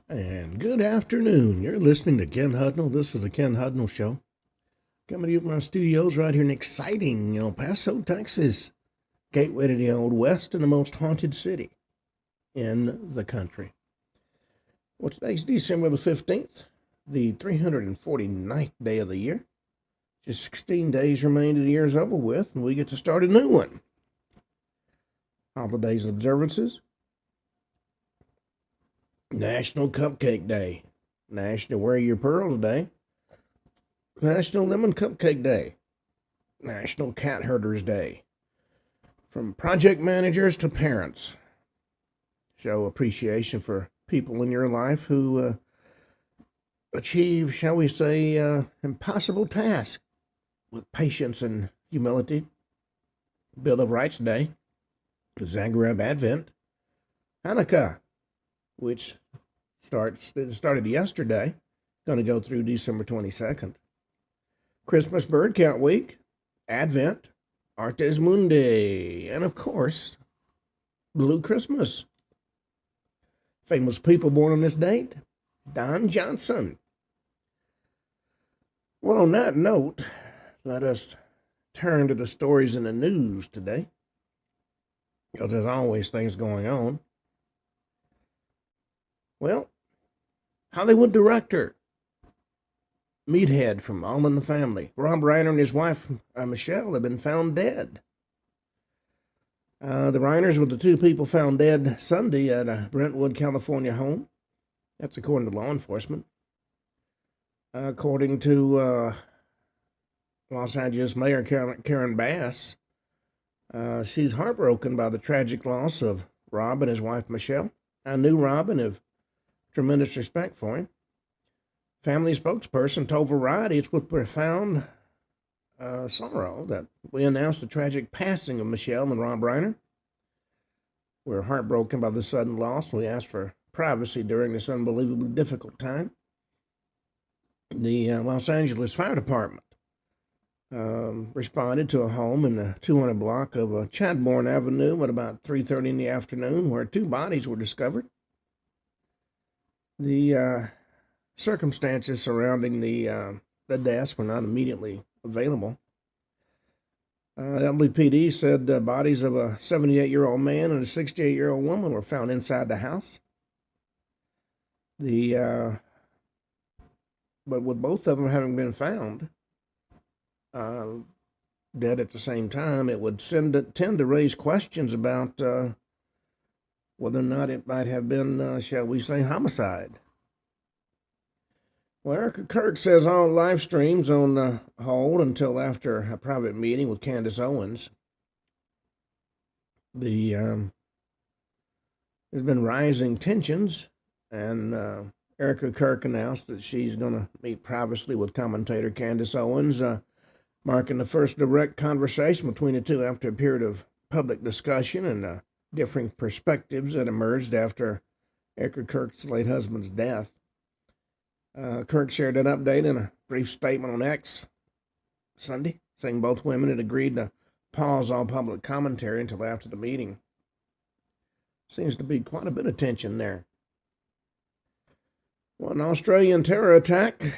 And good afternoon. You're listening to Ken Hudnall. This is the Ken Hudnall Show. Coming to you from our studios right here in exciting El Paso, Texas. Gateway to the Old West and the most haunted city in the country. Well, today's December the 15th, the 349th day of the year. Just 16 days remain to the year's over with, and we get to start a new one. Holidays and observances. National Cupcake Day, National Wear Your Pearls Day, National Lemon Cupcake Day, National Cat Herders Day. From project managers to parents, show appreciation for people in your life who achieve, shall we say, impossible tasks with patience and humility. Bill of Rights Day, Zagreb Advent, Hanukkah, which started yesterday, going to go through December 22nd. Christmas Bird Count Week, Advent, Artes Mundi, and of course, Blue Christmas. Famous people born on this date, Don Johnson. Well, on that note, let us turn to the stories in the news today, because there's always things going on. Well, Hollywood director, meathead from All in the Family, Rob Reiner and his wife, Michelle, have been found dead. The Reiners were the two people found dead Sunday at a Brentwood, California home. That's according to law enforcement. According to Los Angeles Mayor Karen Bass, she's heartbroken by the tragic loss of Rob and his wife, Michelle. I knew Rob and have tremendous respect for him. Family spokesperson told Variety it's with profound sorrow that we announced the tragic passing of Michelle and Rob Reiner. We're heartbroken by the sudden loss. We asked for privacy during this unbelievably difficult time. The Los Angeles Fire Department responded to a home in the 200 block of Chadbourne Avenue at about 3:30 in the afternoon, where two bodies were discovered. The circumstances surrounding the deaths were not immediately available. LAPD said the bodies of a 78-year-old man and a 68-year-old woman were found inside the house. But with both of them having been found dead at the same time, it would tend to raise questions about whether or not it might have been, shall we say, homicide. Well, Erica Kirk says all live streams on hold until after a private meeting with Candace Owens. There's been rising tensions, and Erica Kirk announced that she's going to meet privately with commentator Candace Owens, marking the first direct conversation between the two after a period of public discussion and differing perspectives that emerged after Erica Kirk's late husband's death. Kirk shared an update in a brief statement on X Sunday, saying both women had agreed to pause all public commentary until after the meeting. Seems to be quite a bit of tension there. Well, an Australian terror attack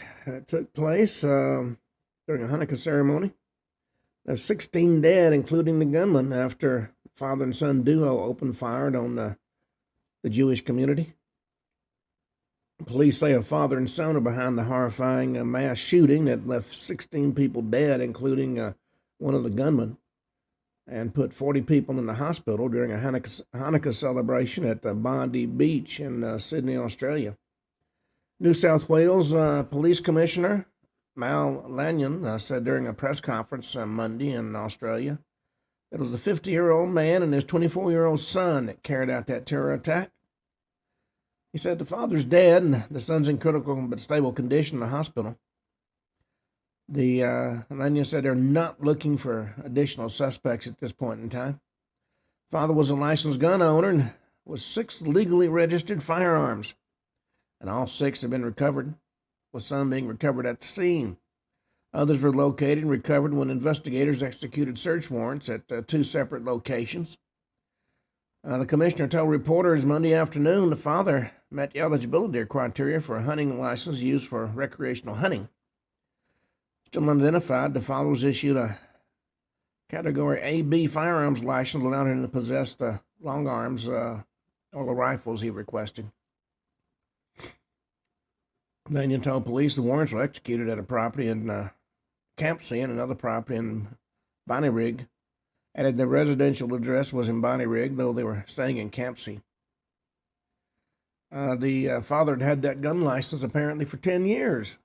took place during a Hanukkah ceremony. There's 16 dead, including the gunman, after father and son duo opened fire on the Jewish community. Police say a father and son are behind the horrifying mass shooting that left 16 people dead, including one of the gunmen, and put 40 people in the hospital during a Hanukkah celebration at Bondi Beach in Sydney, Australia. New South Wales Police Commissioner Mal Lanyon said during a press conference on Monday in Australia that it was the 50-year-old man and his 24-year-old son that carried out that terror attack. He said the father's dead and the son's in critical but stable condition in the hospital. Lanyon said they're not looking for additional suspects at this point in time. Father was a licensed gun owner and with 6 legally registered firearms, and all 6 have been recovered, with some being recovered at the scene. Others were located and recovered when investigators executed search warrants at 2 separate locations. The commissioner told reporters Monday afternoon the father met the eligibility criteria for a hunting license used for recreational hunting. Still unidentified, the followers issued a Category AB firearms license allowing him to possess the long arms or the rifles he requested. Lanyon told police the warrants were executed at a property in Campsie and another property in Bonnyrigg. Added their residential address was in Bonnyrigg, though they were staying in Campsie. The father had had that gun license apparently for 10 years.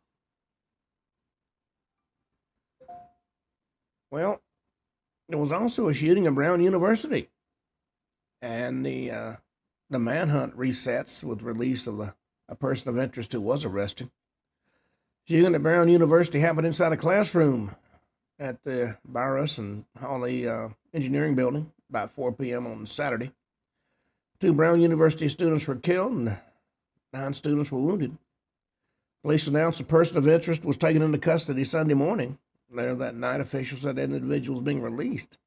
Well, there was also a shooting at Brown University, and the manhunt resets with release of a person of interest who was arrested. Shooting at Brown University happened inside a classroom at the Barras and Hawley Engineering Building about 4 p.m. on Saturday. 2 Brown University students were killed and 9 students were wounded. Police announced the person of interest was taken into custody Sunday morning. Later that night, officials said that individual was being released.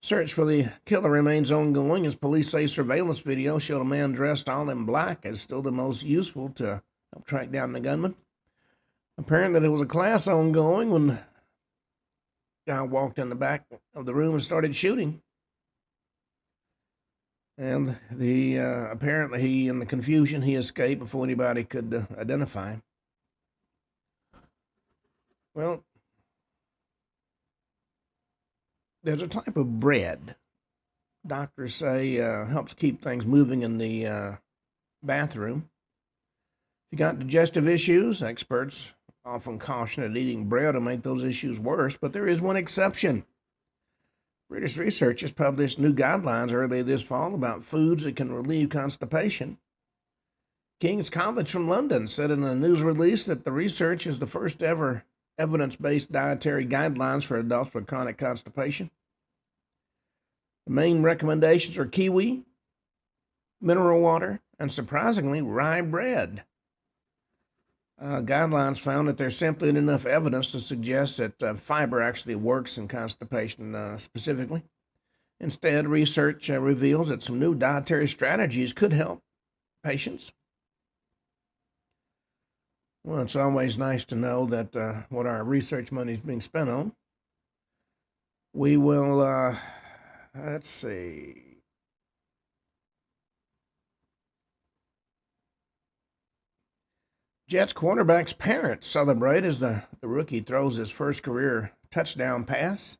Search for the killer remains ongoing as police say surveillance video showed a man dressed all in black as still the most useful to help track down the gunman. Apparently there was a class ongoing when the guy walked in the back of the room and started shooting. And apparently he, in the confusion, he escaped before anybody could identify him. Well, there's a type of bread doctors say helps keep things moving in the bathroom. If you got digestive issues, experts often caution that eating bread will make those issues worse, but there is one exception. British researchers published new guidelines earlier this fall about foods that can relieve constipation. King's College from London said in a news release that the research is the first ever evidence-based dietary guidelines for adults with chronic constipation. The main recommendations are kiwi, mineral water, and surprisingly, rye bread. Guidelines found that there's simply enough evidence to suggest that fiber actually works in constipation specifically. Instead, research reveals that some new dietary strategies could help patients. Well, it's always nice to know that what our research money is being spent on. We will, let's see. Jets quarterback's parents celebrate as the rookie throws his first career touchdown pass.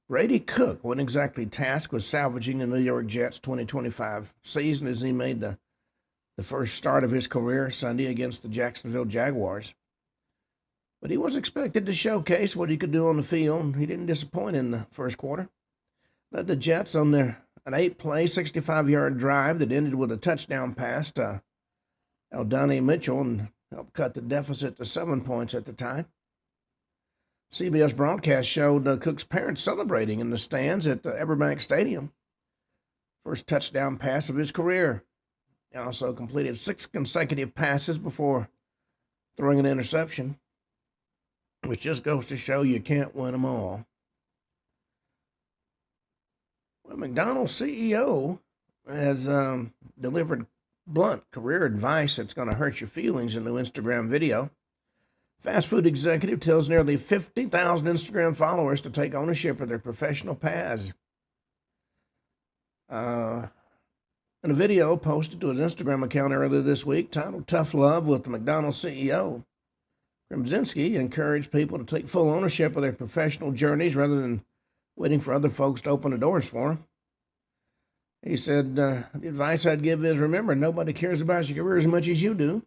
Brady Cook wasn't exactly tasked with salvaging the New York Jets' 2025 season as he made the first start of his career Sunday against the Jacksonville Jaguars. But he was expected to showcase what he could do on the field. He didn't disappoint in the first quarter. Led the Jets on an 8-play, 65-yard drive that ended with a touchdown pass to Eldani Mitchell and helped cut the deficit to 7 points at the time. CBS broadcast showed Cook's parents celebrating in the stands at the Everbank Stadium. First touchdown pass of his career. He also completed 6 consecutive passes before throwing an interception, which just goes to show you can't win them all. Well, McDonald's CEO has delivered blunt career advice that's going to hurt your feelings in the Instagram video. Fast food executive tells nearly 50,000 Instagram followers to take ownership of their professional paths. In a video posted to his Instagram account earlier this week titled Tough Love with the McDonald's CEO, Kremzinski encouraged people to take full ownership of their professional journeys rather than waiting for other folks to open the doors for them. He said, the advice I'd give is, remember, nobody cares about your career as much as you do.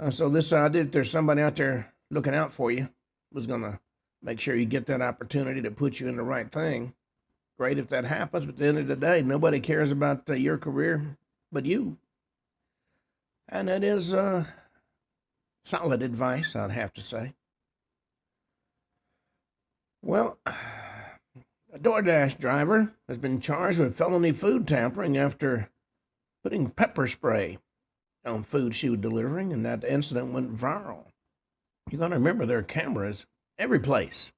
So this idea that there's somebody out there looking out for you was going to make sure you get that opportunity to put you in the right thing. Great if that happens, but at the end of the day, nobody cares about your career but you. And that is solid advice, I'd have to say. Well, a DoorDash driver has been charged with felony food tampering after putting pepper spray on food she was delivering, and that incident went viral. You got to remember there are cameras every place.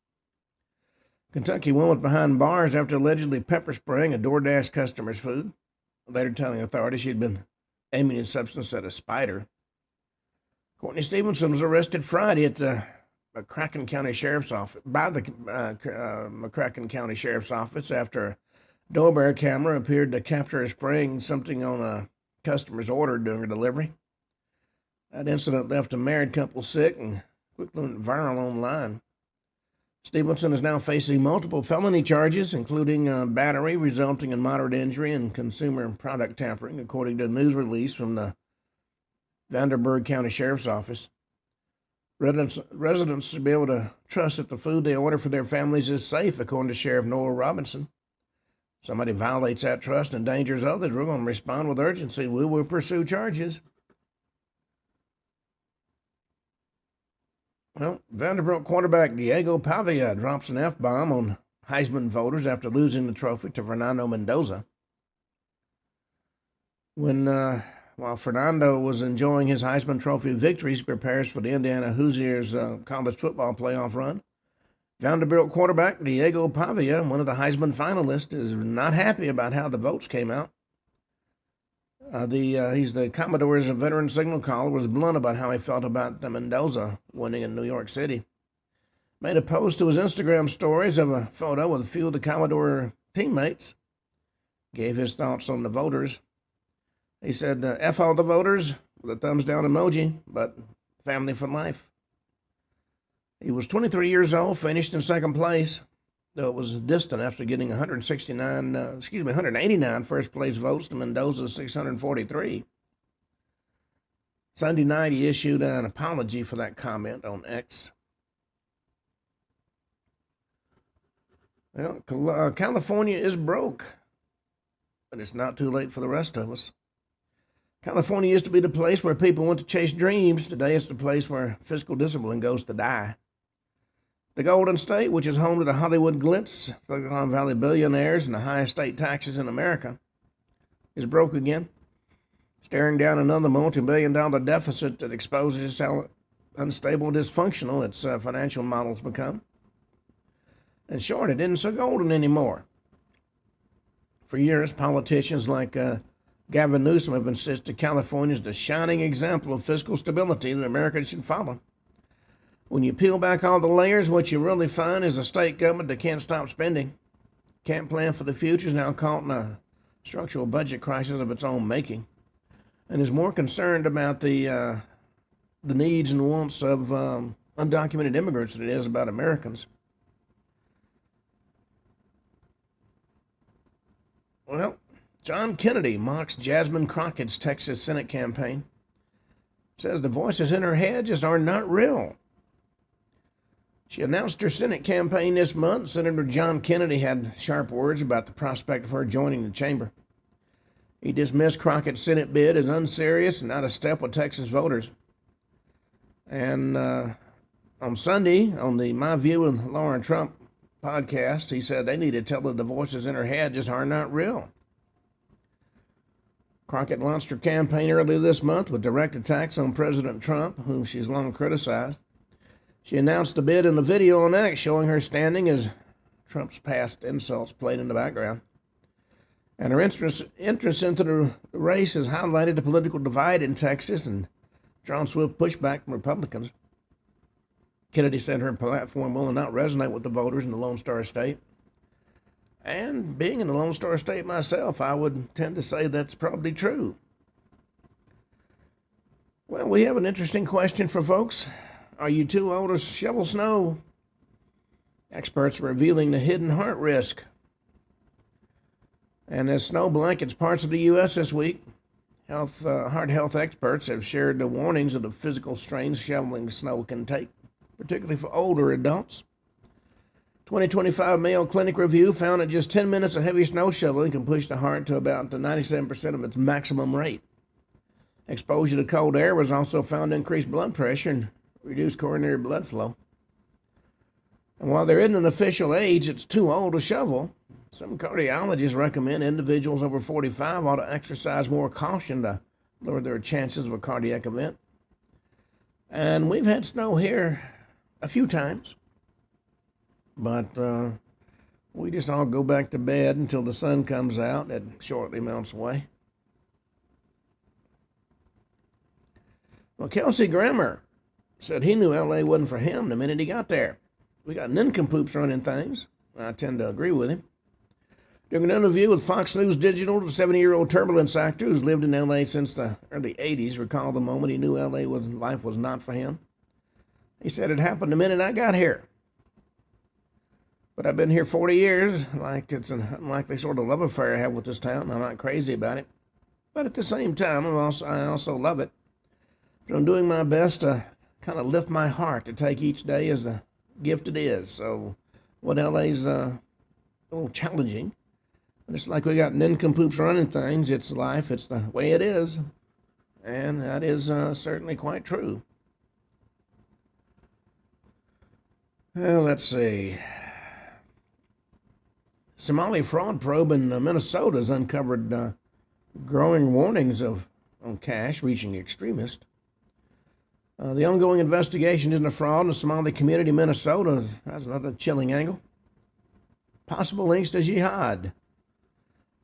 Kentucky woman behind bars after allegedly pepper spraying a DoorDash customer's food, later telling authorities she'd been aiming his substance at a spider. Courtney Stevenson was arrested Friday at the McCracken County Sheriff's Office McCracken County Sheriff's Office after a doorbell camera appeared to capture her spraying something on a customer's order during a delivery. That incident left a married couple sick and quickly went viral online. Stevenson is now facing multiple felony charges, including battery resulting in moderate injury and consumer product tampering, according to a news release from the Vanderburgh County Sheriff's Office. Residents should be able to trust that the food they order for their families is safe, according to Sheriff Noah Robinson. If somebody violates that trust and endangers others, we're going to respond with urgency. We will pursue charges. Well, Vanderbilt quarterback Diego Pavia drops an F-bomb on Heisman voters after losing the trophy to Fernando Mendoza. While Fernando was enjoying his Heisman Trophy victories, he prepares for the Indiana Hoosiers college football playoff run. Vanderbilt quarterback Diego Pavia, one of the Heisman finalists, is not happy about how the votes came out. He's the Commodore's veteran signal caller, was blunt about how he felt about Mendoza winning in New York City. Made a post to his Instagram stories of a photo with a few of the Commodore teammates. Gave his thoughts on the voters. He said, F all the voters, with a thumbs down emoji, but family for life. He was 23 years old, finished in second place, though it was distant after getting 189 first-place votes to Mendoza's 643. Sunday night, he issued an apology for that comment on X. Well, California is broke, but it's not too late for the rest of us. California used to be the place where people went to chase dreams. Today, it's the place where fiscal discipline goes to die. The Golden State, which is home to the Hollywood glitz, Silicon Valley billionaires, and the highest state taxes in America, is broke again, staring down another multi-billion-dollar deficit that exposes how unstable and dysfunctional its financial models become. In short, it isn't so golden anymore. For years, politicians like Gavin Newsom have insisted California is the shining example of fiscal stability that America should follow. When you peel back all the layers, what you really find is a state government that can't stop spending, can't plan for the future, is now caught in a structural budget crisis of its own making, and is more concerned about the needs and wants of undocumented immigrants than it is about Americans. Well, John Kennedy mocks Jasmine Crockett's Texas Senate campaign. Says the voices in her head just are not real. She announced her Senate campaign this month. Senator John Kennedy had sharp words about the prospect of her joining the chamber. He dismissed Crockett's Senate bid as unserious and out of step with Texas voters. And on Sunday, on the My View with Lauren Trump podcast, he said they need to tell her the voices in her head just are not real. Crockett launched her campaign earlier this month with direct attacks on President Trump, whom she's long criticized. She announced the bid in a video on X showing her standing as Trump's past insults played in the background. And her entrance into the race has highlighted the political divide in Texas and drawn swift pushback from Republicans. Kennedy said her platform will not resonate with the voters in the Lone Star State. And being in the Lone Star State myself, I would tend to say that's probably true. Well, we have an interesting question for folks. Are you too old to shovel snow? Experts are revealing the hidden heart risk. And as snow blankets parts of the U.S. this week, heart health experts have shared the warnings of the physical strains shoveling snow can take, particularly for older adults. 2025 Mayo Clinic review found that just 10 minutes of heavy snow shoveling can push the heart to about 97% of its maximum rate. Exposure to cold air was also found to increase blood pressure and reduce coronary blood flow. And while there isn't an official age it's too old to shovel, some cardiologists recommend individuals over 45 ought to exercise more caution to lower their chances of a cardiac event. And we've had snow here a few times, but we just all go back to bed until the sun comes out and shortly melts away. Well, Kelsey Grammer said he knew LA wasn't for him the minute he got there. We got nincompoops running things. I tend to agree with him. During an interview with Fox News Digital, the 70-year-old turbulence actor who's lived in LA since the early 80s recalled the moment he knew life was not for him. He said, it happened the minute I got here. But I've been here 40 years, like it's an unlikely sort of love affair I have with this town. I'm not crazy about it. But at the same time, I also love it. But I'm doing my best to kind of lift my heart to take each day as the gift it is. So what LA's a little challenging. But it's like we got nincompoops running things. It's life. It's the way it is. And that is certainly quite true. Well, let's see. Somali fraud probe in Minnesota has uncovered growing warnings on cash reaching extremists. The ongoing investigation into fraud in the Somali community in Minnesota has another chilling angle. Possible links to jihad.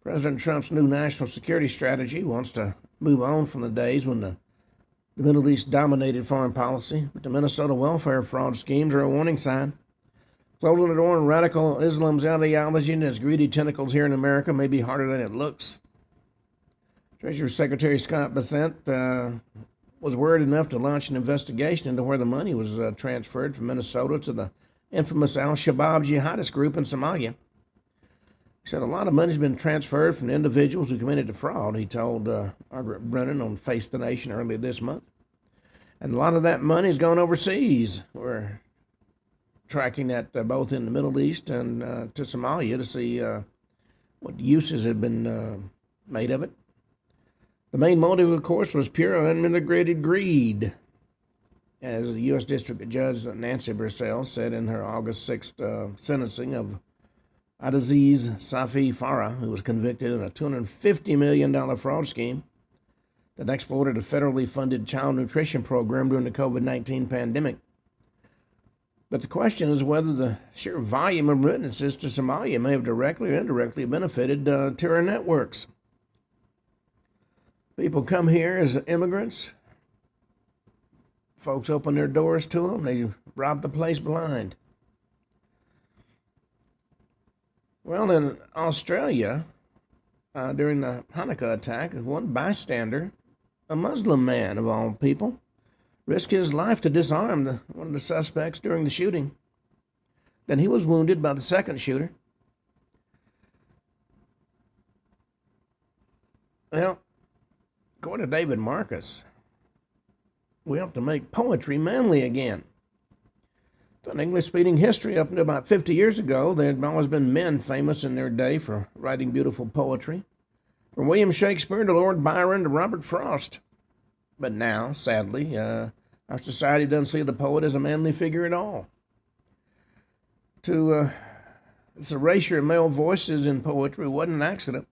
President Trump's new national security strategy wants to move on from the days when the Middle East dominated foreign policy, but the Minnesota welfare fraud schemes are a warning sign. Closing the door on radical Islam's ideology and its greedy tentacles here in America may be harder than it looks. Treasury Secretary Scott Bessent was worried enough to launch an investigation into where the money was transferred from Minnesota to the infamous al-Shabaab jihadist group in Somalia. He said a lot of money has been transferred from the individuals who committed the fraud, he told Margaret Brennan on Face the Nation earlier this month. And a lot of that money has gone overseas. We're tracking that both in the Middle East and to Somalia to see what uses have been made of it. The main motive, of course, was pure unmitigated greed, as the U.S. District Judge Nancy Bracel said in her August 6th sentencing of Adaziz Safi Farah, who was convicted in a $250 million fraud scheme that exploited a federally funded child nutrition program during the COVID-19 pandemic. But the question is whether the sheer volume of remittances to Somalia may have directly or indirectly benefited terror networks. People come here as immigrants. Folks open their doors to them. They rob the place blind. Well, in Australia, during the Hanukkah attack, one bystander, a Muslim man of all people, risked his life to disarm one of the suspects during the shooting. Then he was wounded by the second shooter. Well, according to David Marcus, we have to make poetry manly again. In English-speaking history, up until about 50 years ago, there had always been men famous in their day for writing beautiful poetry, from William Shakespeare to Lord Byron to Robert Frost. But now, sadly, our society doesn't see the poet as a manly figure at all. This erasure of male voices in poetry wasn't an accident.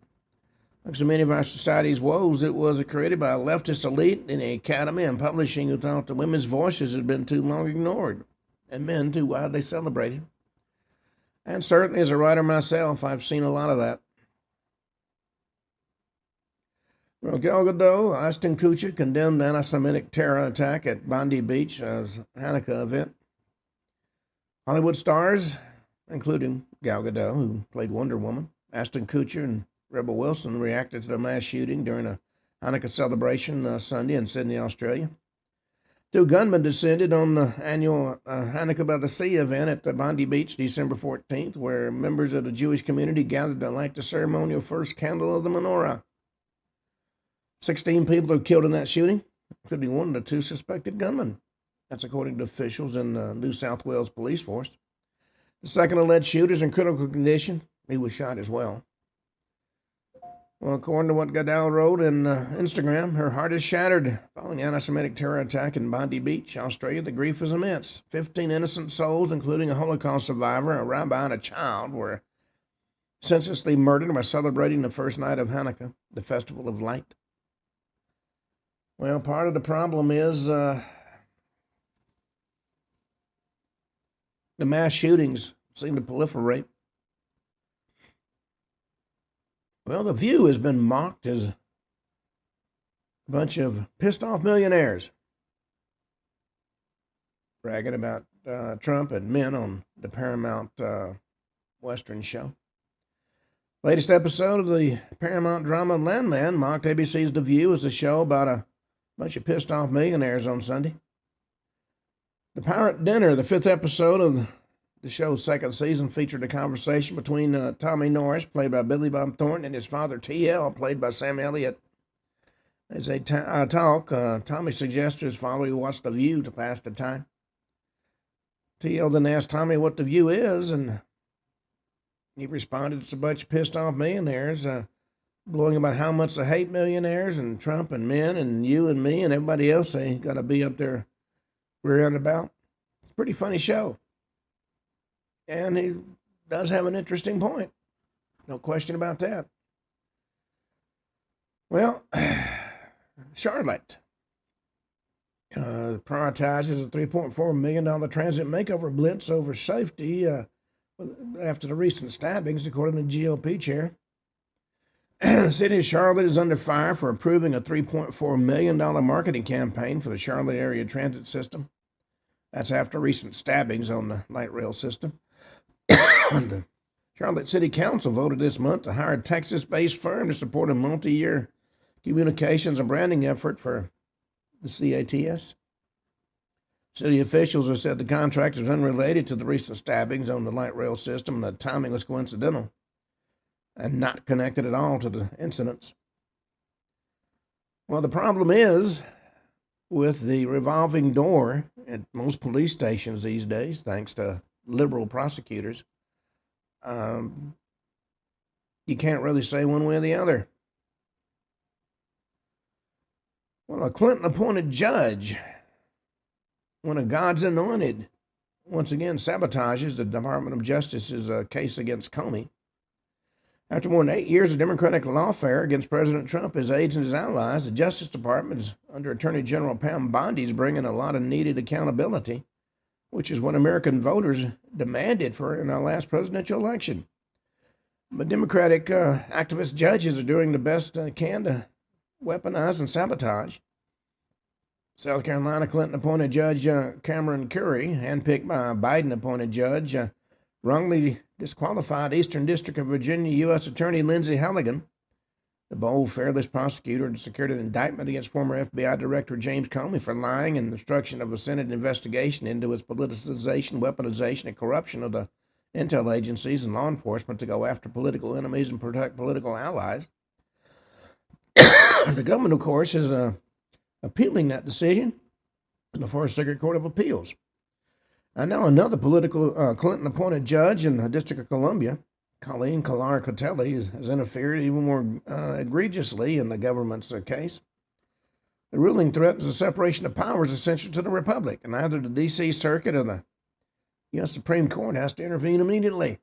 Like so many of our society's woes, it was created by a leftist elite in the academy and publishing who thought the women's voices had been too long ignored and men too widely celebrated. And certainly as a writer myself, I've seen a lot of that. Well, Gal Gadot, Ashton Kutcher condemned anti-Semitic terror attack at Bondi Beach as a Hanukkah event. Hollywood stars, including Gal Gadot, who played Wonder Woman, Ashton Kutcher, and Rebel Wilson, reacted to the mass shooting during a Hanukkah celebration Sunday in Sydney, Australia. Two gunmen descended on the annual Hanukkah by the Sea event at the Bondi Beach December 14th, where members of the Jewish community gathered to light the ceremonial first candle of the menorah. 16 people were killed in that shooting, including one of the two suspected gunmen. That's according to officials in the New South Wales police force. The second alleged shooter is in critical condition. He was shot as well. Well, according to what Gadot wrote in Instagram, her heart is shattered following the anti-Semitic terror attack in Bondi Beach, Australia. The grief is immense. 15 innocent souls, including a Holocaust survivor, a rabbi, and a child, were senselessly murdered by celebrating the first night of Hanukkah, the festival of light. Well, part of the problem is the mass shootings seem to proliferate. Well, The View has been mocked as a bunch of pissed-off millionaires. bragging about Trump and men on the Paramount Western show. Latest episode of the Paramount drama Landman mocked ABC's The View as a show about a bunch of pissed off millionaires on Sunday. The Pirate Dinner, the 5th episode of the show's 2nd season, featured a conversation between Tommy Norris, played by Billy Bob Thornton, and his father T.L., played by Sam Elliott. As they talk, Tommy suggests to his father he watch The View to pass the time. T.L. then asked Tommy what The View is, and he responded, it's a bunch of pissed off millionaires blowing about how much they hate millionaires and Trump and men and you and me and everybody else they got to be up there rearing about. It's a pretty funny show. And he does have an interesting point. No question about that. Well, Charlotte prioritizes a $3.4 million transit makeover blitz over safety after the recent stabbings, according to GOP chair. The city of Charlotte is under fire for approving a $3.4 million marketing campaign for the Charlotte area transit system. That's after recent stabbings on the light rail system. The Charlotte City Council voted this month to hire a Texas-based firm to support a multi-year communications and branding effort for the CATS. City officials have said the contract is unrelated to the recent stabbings on the light rail system and the timing was coincidental and not connected at all to the incidents. Well, the problem is with the revolving door at most police stations these days, thanks to liberal prosecutors, you can't really say one way or the other. Well, a Clinton-appointed judge, one of God's anointed, once again sabotages the Department of Justice's case against Comey. After more than 8 years of Democratic lawfare against President Trump, his aides, and his allies, the Justice Department is under Attorney General Pam Bondi's bringing a lot of needed accountability, which is what American voters demanded for in our last presidential election. But Democratic activist judges are doing the best they can to weaponize and sabotage. South Carolina Clinton-appointed Judge Cameron Curry, handpicked by a Biden-appointed judge, wrongly disqualified Eastern District of Virginia U.S. Attorney Lindsey Halligan. The bold, fearless prosecutor secured an indictment against former FBI Director James Comey for lying and obstruction of a Senate investigation into his politicization, weaponization, and corruption of the intel agencies and law enforcement to go after political enemies and protect political allies. The government, of course, is appealing that decision in the Fourth Circuit Court of Appeals. And now another political Clinton-appointed judge in the District of Columbia, Colleen Collar-Cotelli, has interfered even more egregiously in the government's case. The ruling threatens the separation of powers essential to the Republic, and either the D.C. Circuit or the U.S. Supreme Court has to intervene immediately.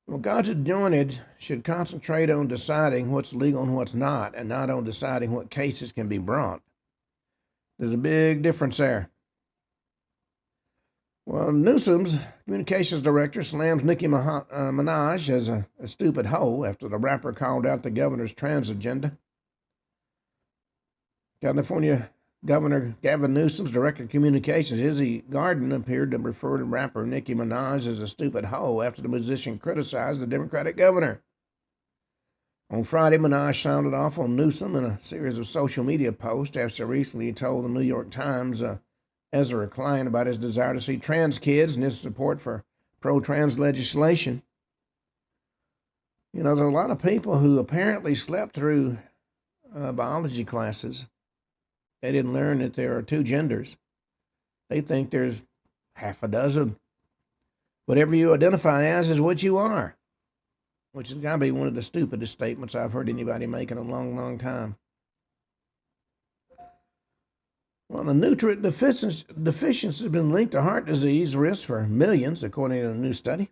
Well, God's anointed should concentrate on deciding what's legal and what's not, and not on deciding what cases can be brought. There's a big difference there. Well, Newsom's communications director slams Nicki Minaj as a stupid hoe after the rapper called out the governor's trans agenda. California Governor Gavin Newsom's director of communications, Izzy Garden, appeared to refer to rapper Nicki Minaj as a stupid hoe after the musician criticized the Democratic governor. On Friday, Minaj sounded off on Newsom in a series of social media posts after recently he told the New York Times Ezra Klein about his desire to see trans kids and his support for pro-trans legislation. You know, there's a lot of people who apparently slept through biology classes. They didn't learn that there are two genders. They think there's half a dozen. Whatever you identify as is what you are, which has got to be one of the stupidest statements I've heard anybody make in a long, long time. Well, the nutrient deficiency has been linked to heart disease risk for millions, according to a new study.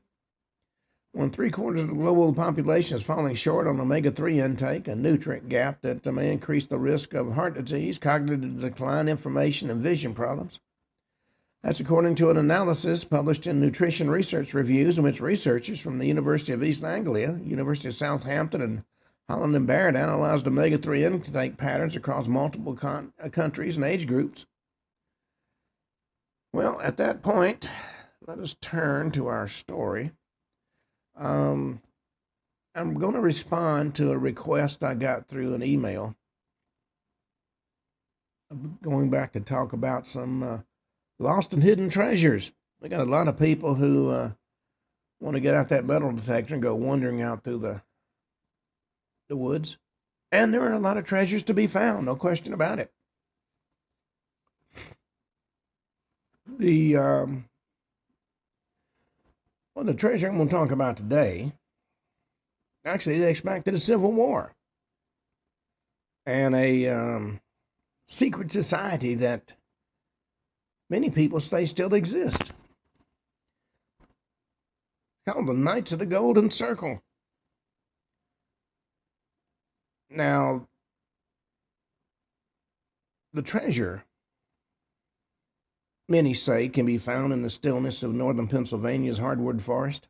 1/3 of the global population is falling short on omega-3 intake, a nutrient gap that may increase the risk of heart disease, cognitive decline, inflammation, and vision problems. That's according to an analysis published in Nutrition Research Reviews, in which researchers from the University of East Anglia, University of Southampton, and Holland and Barrett analyzed omega-3 intake patterns across multiple countries and age groups. Well, at that point, let us turn to our story. I'm going to respond to a request I got through an email. Going back to talk about some lost and hidden treasures. We got a lot of people who want to get out that metal detector and go wandering out through the woods. And there are a lot of treasures to be found, no question about it. The treasure I'm going to talk about today actually dates back to the Civil War and a secret society that many people say still exists, called the Knights of the Golden Circle. Now, the treasure, many say, can be found in the stillness of northern Pennsylvania's hardwood forest.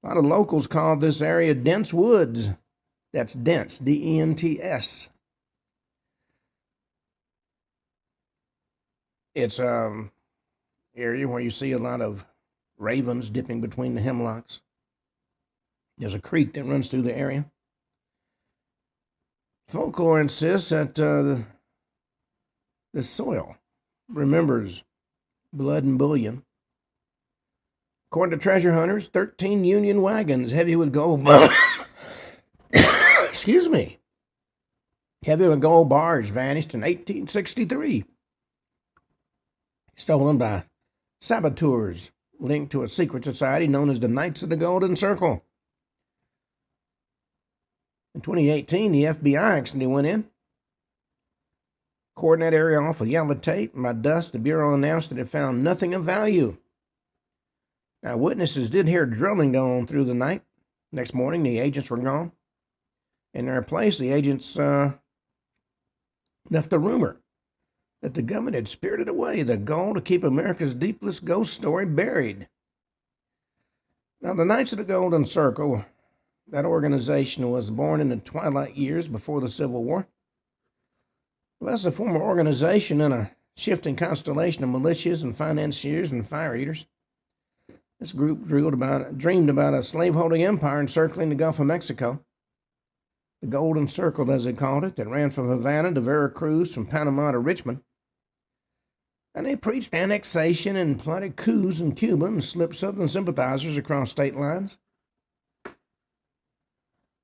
A lot of locals call this area dense woods. That's dense, D-E-N-T-S. It's an area where you see a lot of ravens dipping between the hemlocks. There's a creek that runs through the area. Folklore insists that the soil remembers blood and bullion. According to treasure hunters, 13 Union wagons heavy with gold excuse me, heavy with gold bars vanished in 1863, stolen by saboteurs linked to a secret society known as the Knights of the Golden Circle. In 2018, the FBI actually went in, cordoned that area off with yellow tape, and by dusk, the Bureau announced that it found nothing of value. Now, witnesses did hear drilling go on through the night. Next morning, the agents were gone. In their place, the agents left the rumor that the government had spirited away the gold to keep America's deepest ghost story buried. Now, the Knights of the Golden Circle, that organization was born in the twilight years before the Civil War. Well, that's a former organization in a shifting constellation of militias and financiers and fire eaters. This group dreamed about a slaveholding empire encircling the Gulf of Mexico. The Golden Circle, as they called it, that ran from Havana to Veracruz, from Panama to Richmond. And they preached annexation and plotted coups in Cuba and slipped Southern sympathizers across state lines.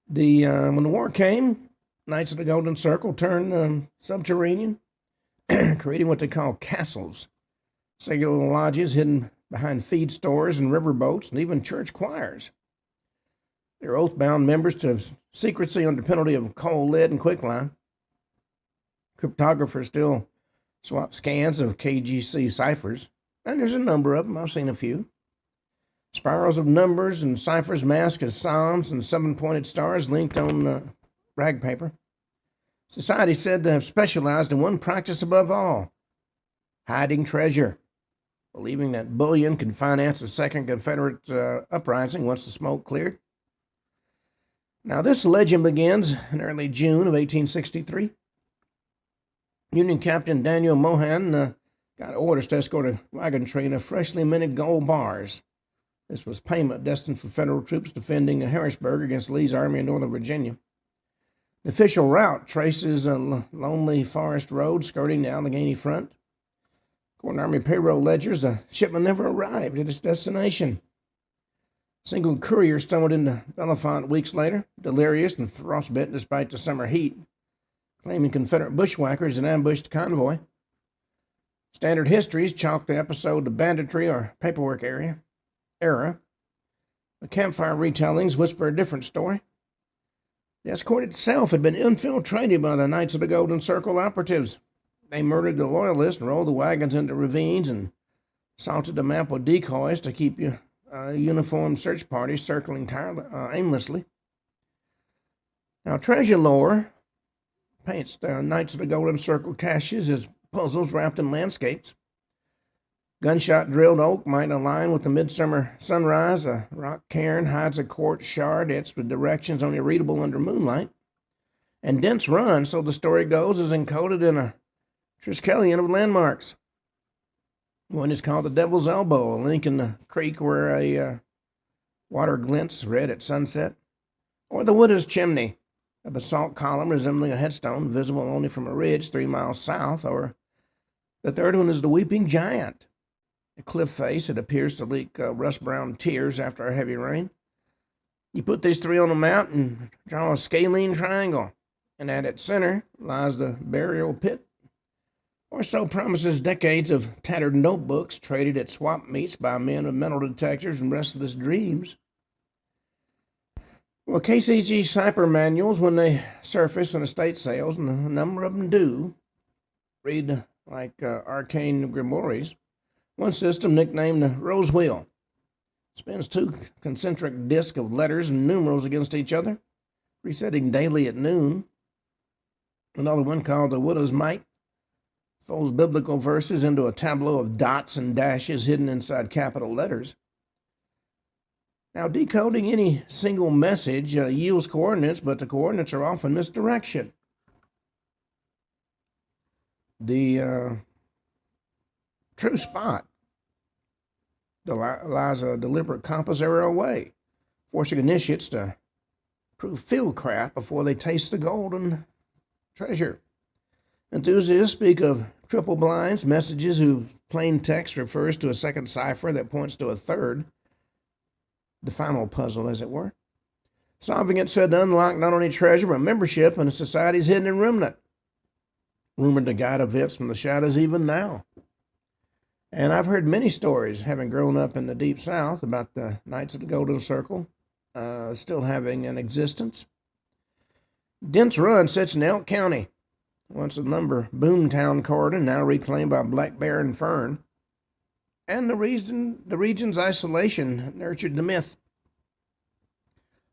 When the war came, Knights of the Golden Circle turned subterranean, creating what they call castles, singular lodges hidden behind feed stores and riverboats, and even church choirs. They were oath-bound members to secrecy under penalty of coal, lead, and quicklime. Cryptographers still swap scans of KGC ciphers, and there's a number of them. I've seen a few. Spirals of numbers and ciphers masked as psalms and seven-pointed stars linked on rag paper. Society said to have specialized in one practice above all: hiding treasure, believing that bullion could finance a second Confederate uprising once the smoke cleared. Now, this legend begins in early June of 1863. Union Captain Daniel Mohan got orders to escort a wagon train of freshly minted gold bars. This was payment destined for Federal troops defending Harrisburg against Lee's army in Northern Virginia. The official route traces a lonely forest road skirting the Allegheny front. According to Army payroll ledgers, the shipment never arrived at its destination. A single courier stumbled into Bellefonte weeks later, delirious and frostbitten despite the summer heat, claiming Confederate bushwhackers had ambushed the convoy. Standard histories chalked the episode to banditry or paperwork error. The campfire retellings whisper a different story. The escort itself had been infiltrated by the Knights of the Golden Circle operatives. They murdered the loyalists, rolled the wagons into ravines, and salted the map with decoys to keep uniformed search parties circling aimlessly. Now, treasure lore paints the Knights of the Golden Circle caches as puzzles wrapped in landscapes. Gunshot-drilled oak might align with the midsummer sunrise. A rock cairn hides a quartz shard etched with directions only readable under moonlight. And dense run, so the story goes, is encoded in a Triskelion of landmarks. One is called the Devil's Elbow, a link in the creek where a water glints red at sunset. Or the Widow's Chimney, a basalt column resembling a headstone, visible only from a ridge 3 miles south. Or the third one is the Weeping Giant, a cliff face that appears to leak rust-brown tears after a heavy rain. You put these three on a map and draw a scalene triangle, and at its center lies the burial pit. Or so promises decades of tattered notebooks traded at swap meets by men with metal detectors and restless dreams. Well, KCG cipher manuals, when they surface in estate sales, and a number of them do, read like arcane grimoires. One system, nicknamed the Rose Wheel, spins two concentric discs of letters and numerals against each other, resetting daily at noon. Another one, called the Widow's Mite, folds biblical verses into a tableau of dots and dashes hidden inside capital letters. Now, decoding any single message yields coordinates, but the coordinates are often misdirection. The true spot lies a deliberate compass error away, forcing initiates to prove field craft before they taste the golden treasure. Enthusiasts speak of triple blinds, messages whose plain text refers to a second cipher that points to a third, the final puzzle, as it were. Solving it said to unlock not only treasure, but membership in a society's hidden remnant, rumored to guide events from the shadows even now. And I've heard many stories, having grown up in the Deep South, about the Knights of the Golden Circle still having an existence. Dent's Run sits in Elk County, once a lumber boomtown corridor, now reclaimed by black bear and fern. And the region's isolation nurtured the myth.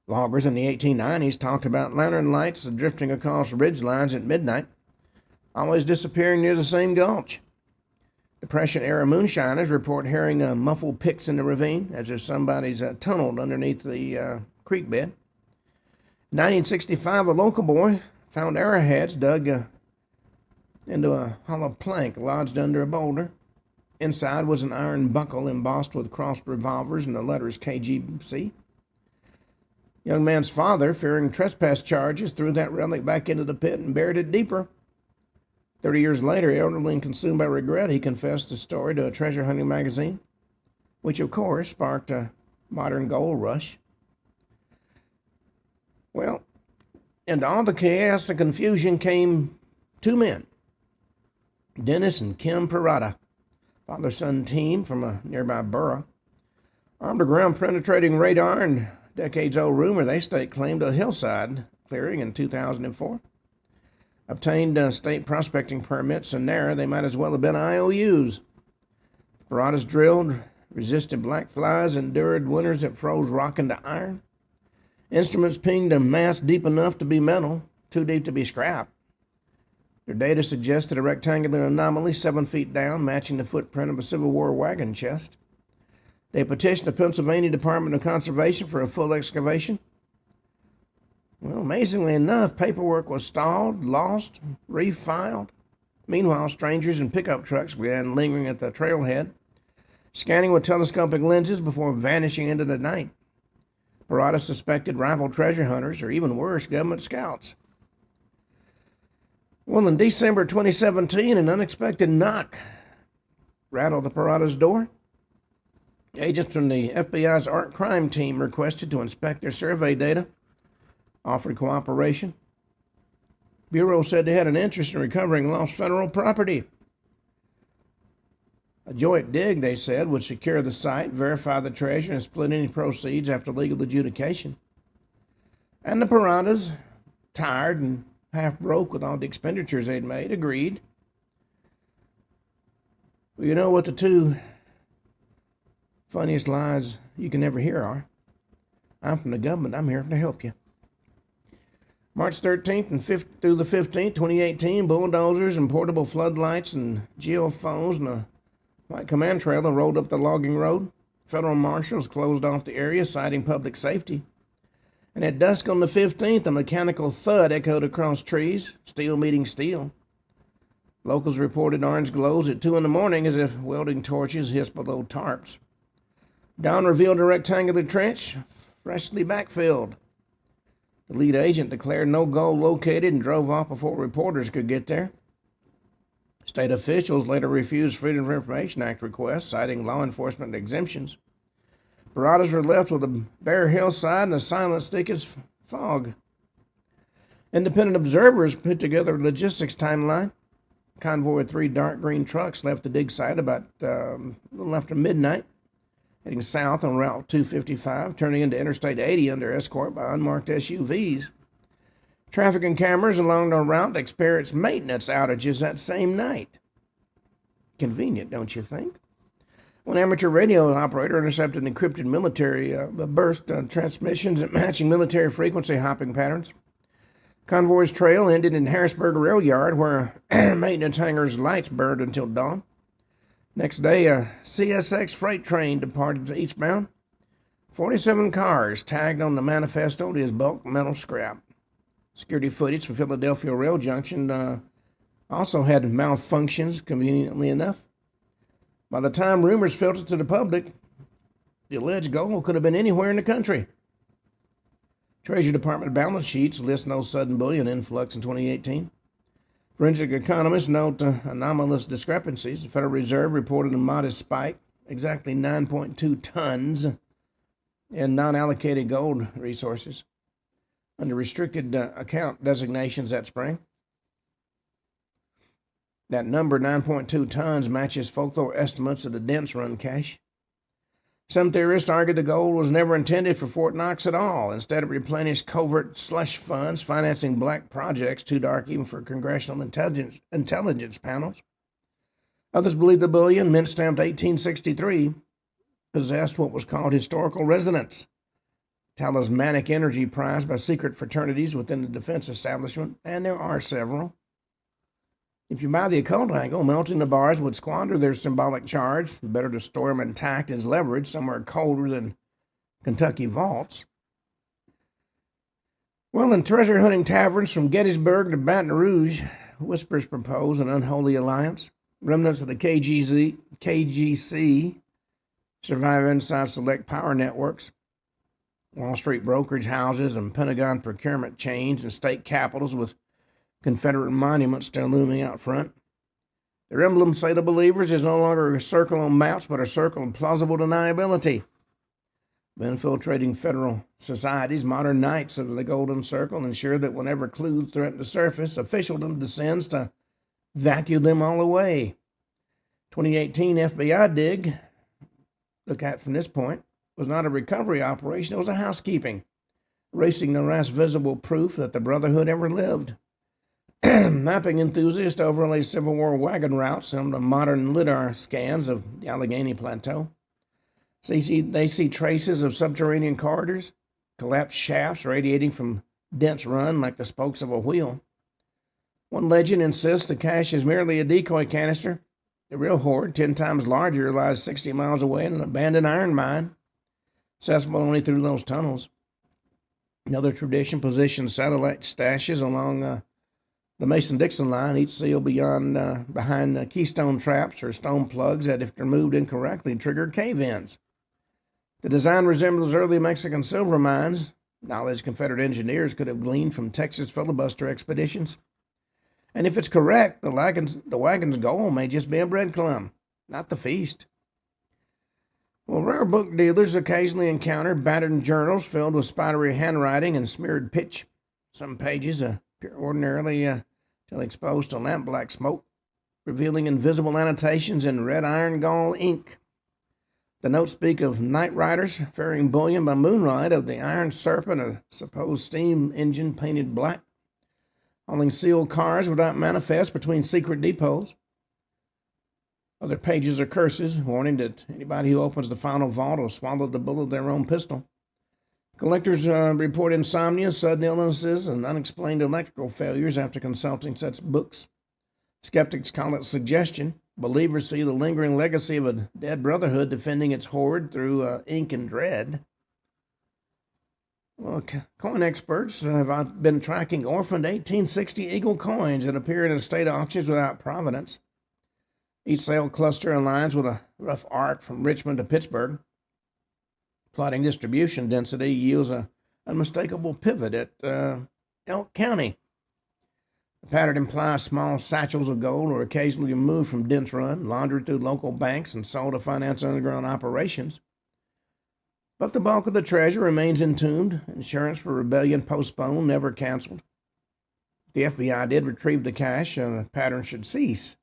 Loggers in the 1890s talked about lantern lights drifting across ridge lines at midnight, always disappearing near the same gulch. Depression-era moonshiners report hearing muffled picks in the ravine, as if somebody's tunneled underneath the creek bed. In 1965, a local boy found arrowheads dug into a hollow plank lodged under a boulder. Inside was an iron buckle embossed with crossed revolvers and the letters KGC. Young man's father, fearing trespass charges, threw that relic back into the pit and buried it deeper. 30 years later, elderly and consumed by regret, he confessed the story to a treasure hunting magazine, which of course sparked a modern gold rush. Well, into all the chaos and confusion came two men, Dennis and Kim Parada, father-son team from a nearby borough. Armed with ground-penetrating radar and decades-old rumor, they staked claim to a hillside clearing in 2004. Obtained state prospecting permits, and there they might as well have been IOUs. Paradas drilled, resisted black flies, endured winters that froze rock into iron. Instruments pinged a mass deep enough to be metal, too deep to be scrap. Their data suggested a rectangular anomaly 7 feet down, matching the footprint of a Civil War wagon chest. They petitioned the Pennsylvania Department of Conservation for a full excavation. Well, amazingly enough, paperwork was stalled, lost, refiled. Meanwhile, strangers in pickup trucks began lingering at the trailhead, scanning with telescopic lenses before vanishing into the night. Parada suspected rival treasure hunters, or even worse, government scouts. Well, in December 2017, an unexpected knock rattled the Parada's door. Agents from the FBI's art crime team requested to inspect their survey data, offered cooperation. Bureau said they had an interest in recovering lost federal property. A joint dig, they said, would secure the site, verify the treasure, and split any proceeds after legal adjudication. And the Paradas, tired and half broke with all the expenditures they'd made, agreed. Well, you know what the two funniest lies you can ever hear are? I'm from the government. I'm here to help you. March 13th and through the 15th, 2018, bulldozers and portable floodlights and geophones and a white command trailer rolled up the logging road. Federal marshals closed off the area, citing public safety. And at dusk on the 15th, a mechanical thud echoed across trees, steel meeting steel. Locals reported orange glows at 2 in the morning as if welding torches hissed below tarps. Dawn revealed a rectangular trench, freshly backfilled. The lead agent declared no gold located and drove off before reporters could get there. State officials later refused Freedom of Information Act requests, citing law enforcement exemptions. Marauders were left with a bare hillside and a silent, thickest fog. Independent observers put together a logistics timeline. A convoy of 3 dark green trucks left the dig site about a little after midnight, heading south on Route 255, turning into Interstate 80 under escort by unmarked SUVs. Traffic and cameras along the route experienced maintenance outages that same night. Convenient, don't you think? One amateur radio operator intercepted encrypted military burst transmissions at matching military frequency hopping patterns. Convoy's trail ended in Harrisburg Rail Yard, where maintenance hangar's lights burned until dawn. Next day, a CSX freight train departed eastbound. 47 cars tagged on the manifesto as bulk metal scrap. Security footage from Philadelphia Rail Junction also had malfunctions, conveniently enough. By the time rumors filtered to the public, the alleged goal could have been anywhere in the country. Treasury Department balance sheets list no sudden bullion influx in 2018. Forensic economists note anomalous discrepancies. The Federal Reserve reported a modest spike, exactly 9.2 tons, in non-allocated gold resources under restricted account designations that spring. That number, 9.2 tons, matches folklore estimates of the Dents Run cache. Some theorists argue the gold was never intended for Fort Knox at all. Instead, it replenished covert slush funds, financing black projects too dark even for congressional intelligence panels. Others believe the bullion, mint-stamped 1863, possessed what was called historical resonance, talismanic energy prized by secret fraternities within the defense establishment, and there are several. If you buy the occult angle, melting the bars would squander their symbolic charge. Better to store them intact as leverage somewhere colder than Kentucky vaults. Well, in treasure-hunting taverns from Gettysburg to Baton Rouge, whispers propose an unholy alliance. Remnants of the KGC survive inside select power networks. Wall Street brokerage houses and Pentagon procurement chains and state capitals with Confederate monuments still looming out front. Their emblem, say the believers, is no longer a circle on maps, but a circle of plausible deniability. Infiltrating federal societies, modern knights of the Golden Circle ensure that whenever clues threaten to surface, officialdom descends to vacuum them all away. 2018 FBI dig, look at from this point, was not a recovery operation, it was a housekeeping, erasing the last visible proof that the Brotherhood ever lived. Mapping enthusiasts overlay Civil War wagon routes on the modern LIDAR scans of the Allegheny Plateau. They see traces of subterranean corridors, collapsed shafts radiating from Dents Run like the spokes of a wheel. One legend insists the cache is merely a decoy canister. The real hoard, 10 times larger, lies 60 miles away in an abandoned iron mine, accessible only through those tunnels. Another tradition positions satellite stashes along the Mason-Dixon line, each sealed behind keystone traps or stone plugs that, if they're moved incorrectly, trigger cave-ins. The design resembles early Mexican silver mines, knowledge Confederate engineers could have gleaned from Texas filibuster expeditions. And if it's correct, the wagon's goal may just be a breadcrumb, not the feast. Well, rare book dealers occasionally encounter battered journals filled with spidery handwriting and smeared pitch. Some pages appear ordinarily till exposed to lamp-black smoke, revealing invisible annotations in red iron gall ink. The notes speak of night riders ferrying bullion by moonlight, of the Iron Serpent, a supposed steam engine painted black, hauling sealed cars without manifest between secret depots. Other pages are curses, warning that anybody who opens the final vault will swallow the bullet of their own pistol. Collectors report insomnia, sudden illnesses, and unexplained electrical failures after consulting such books. Skeptics call it suggestion. Believers see the lingering legacy of a dead brotherhood defending its hoard through ink and dread. Well, coin experts have been tracking orphaned 1860 eagle coins that appeared in state auctions without provenance. Each sale cluster aligns with a rough arc from Richmond to Pittsburgh. Plotting distribution density yields an unmistakable pivot at Elk County. The pattern implies small satchels of gold are occasionally removed from Dents Run, laundered through local banks, and sold to finance underground operations. But the bulk of the treasure remains entombed, insurance for rebellion postponed, never canceled. If the FBI did retrieve the cash, the pattern should cease.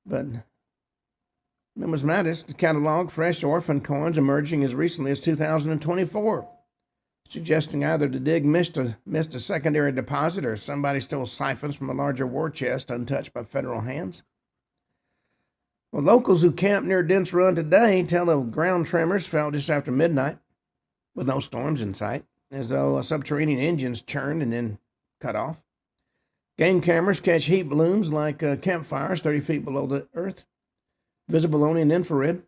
But numismatists catalog fresh orphan coins emerging as recently as 2024, suggesting either the dig missed a secondary deposit or somebody stole siphons from a larger war chest untouched by federal hands. Well, locals who camped near Dents Run today tell the ground tremors felt just after midnight, with no storms in sight, as though subterranean engines churned and then cut off. Game cameras catch heat balloons like campfires 30 feet below the earth, visible only in infrared.